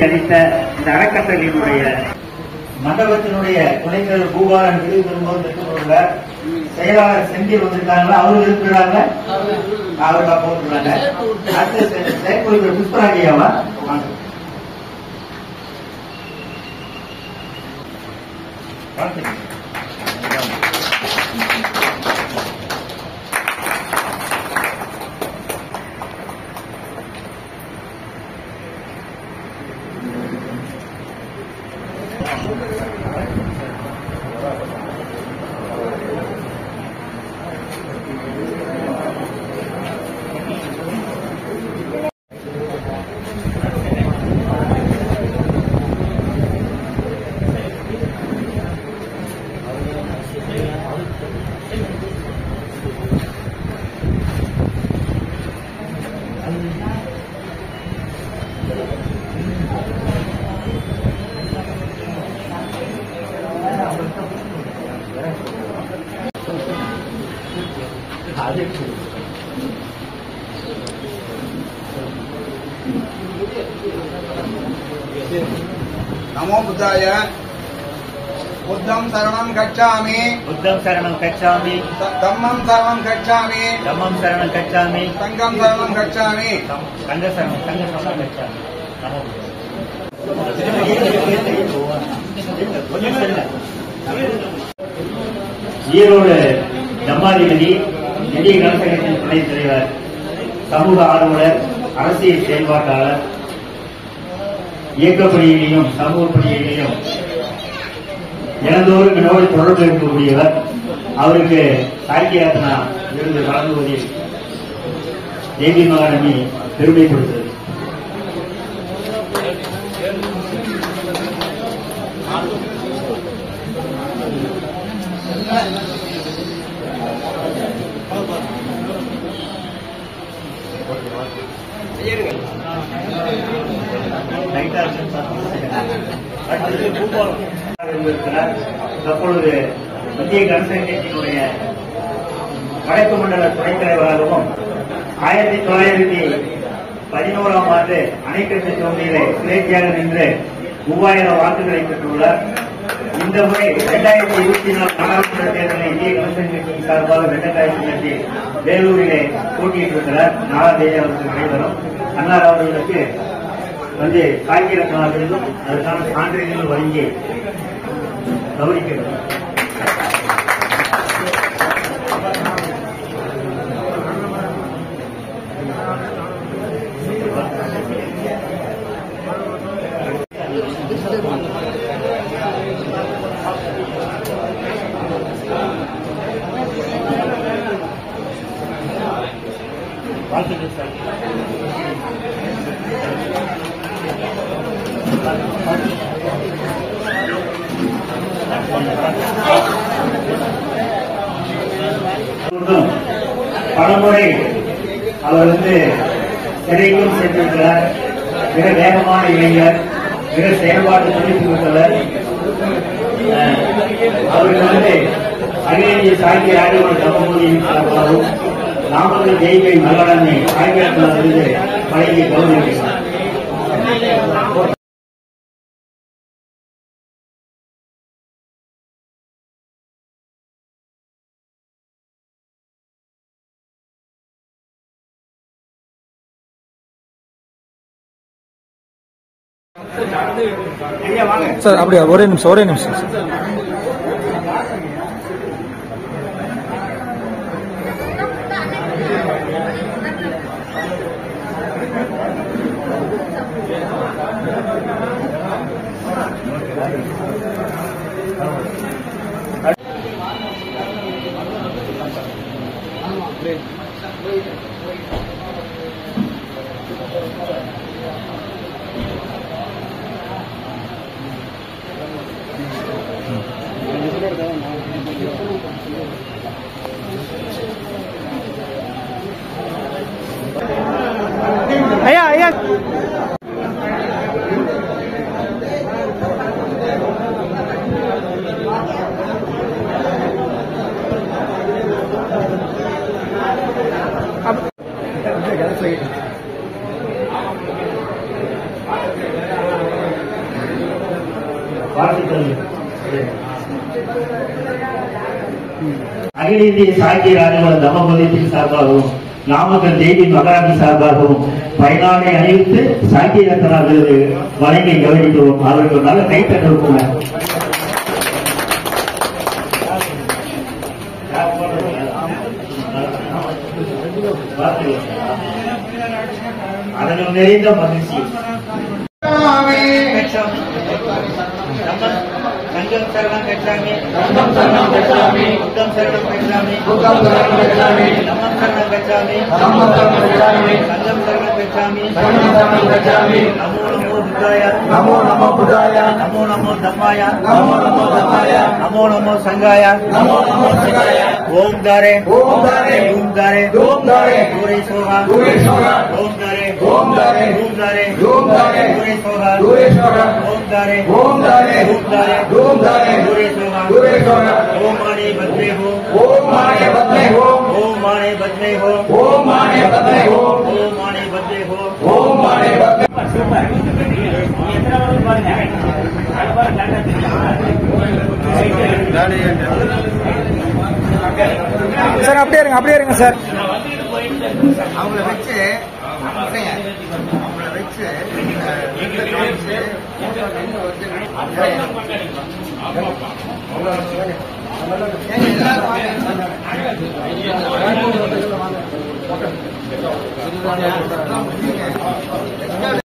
அளித்த இந்த அறக்கட்டளையினுடைய மண்டபத்தினுடைய துணைத்தலைவர் பூபாலன் விருது பெறும்போது பெற்றுக்கொள்ள செயலாளர் செந்தில் வந்திருக்காங்களா? அவரு இருக்கிறாங்க, அவருக்கு போட்டுருக்காங்க. அடுத்த செயற்குழுக்கள் புஷ்பராஜியாவா? नमो बुद्धाय। बुद्धं शरणं गच्छामि। बुद्धं शरणं गच्छामि। धम्मं शरणं गच्छामि। धम्मं शरणं गच्छामि। संघं शरणं गच्छामि। संघ शरणं गच्छामि। नमो ஈரோடு ஜம்மாதிபதி நிதி கணக்ககத்தின் துணைத் தலைவர், சமூக ஆர்வலர், அரசியல் செயல்பாட்டாளர், இயக்கப்பணியிலையும் சமூக பணியிலையும் தினந்தோறும் என்னோடு தொடர்பு இருக்கக்கூடியவர். அவருக்கு சாகித்ய ரத்னா விருது வழங்குவதில் தேவி மகாராணி பெருமைப்படுத்துகிறது. தற்பொழுது இந்திய கனசங்கத்தினுடைய வடக்கு மண்டல துணைத் தலைவராகவும் 1911ஆம் ஆண்டு அணைக்கட்டு தொகுதியிலே சுயேட்சையாக நின்று 3000 வாக்குகளை பெற்றுள்ளார். இந்த முறை 2024 நாடாளுமன்ற தேர்தலில் இந்திய கனசங்கத்தின் சார்பாக வெள்ளக்காயத்தில் வேலூரிலே போட்டியிட்டிருக்கிறார். 4ஆம் தேதி அவருக்கு நடைபெறும். அன்னார் அவர்களுக்கு சாகித்ய ரத்னா விருதும் அதற்கான சான்றிதழ்கள் வழங்கி கௌரவிக்கிறது. வாழ்த்துக்கள் சார். பலமுறை அவர் சிறைக்கும் சென்றிருக்கிறார். மிக வேகமான இளைஞர், மிக செயல்பாட்டு துணைப்புள்ளவர். அவருக்கு அகில இந்திய சாகித்ய ஆய்வாளர் சமூகத்தின் சார்பாகவும் நாமக்கல் ஜெய்கை மகாராணி சாகித்ய ரத்னா விருது வழங்கி கௌரவிக்கிறார். சார் அப்படியா, ஒரே நிமிஷம் சார். ஐயா ஐயா अब வாழ்த்துக்கள். அகில இந்திய சாகித்ய அலுவலர் தமபதியின் சார்பாகவும் நாமக்கல் தேவி மகாராணி சார்பாகவும் பயனாளை அறிவித்து சாகித்ய ரத்னா விருது வழங்கி கவனிக்கிறோம். அவர்கள் நல்ல கைத்தட்டுள்ள அதனும் நிறைந்த மகிழ்ச்சி. சங்கம் சரணம் கச்சாமி, சங்கம் சரணம் கச்சாமி, புத்தம் சரணம் கச்சாமி, புத்தம் சரணம் கச்சாமி, தம்மம் சரணம் கச்சாமி, தம்மம் சரணம் கச்சாமி, சங்கம் சரணம் கச்சாமி, சங்கம் சரணம் கச்சாமி, நமோ நமோ புத்தாய, நமோ நமோ புத்தாய, நமோ நமோ தம்மாய, நமோ நமோ தம்மாய, நமோ நமோ சங்காய, நமோ நமோ சங்காய, ஓம் தாரே, ஓம் தாரே, ஓம் தாரே, ஓம் தாரே, பூரே சோகா, பூரே சோகா, ஓம் தாரே, ஓம் தாரே, ஓம் தாரே, ஓம் தாரே, பூரே சோகா, பூரே சோகா, ஓம் தாரே, ஓம் தாரே, ஓம் தாரே, ஓம் தாரே, பூரே சோகா, பூரே சோகா, ஓம் மானே பத்மே ஹோ, ஓம் மானே பத்மே ஹோ, ஓம் மானே பத்மே ஹோ, ஓம் மானே பத்மே ஹோ, ஓம் மானே பத்மே ஹோ, ஓம் மானே பத்மே. சூப்பர். எத்தனை வருது பாருங்க. சார் அப்படியே இருங்க சார். அவங்கள வச்சு அவங்கள வச்சு எல்லாரும்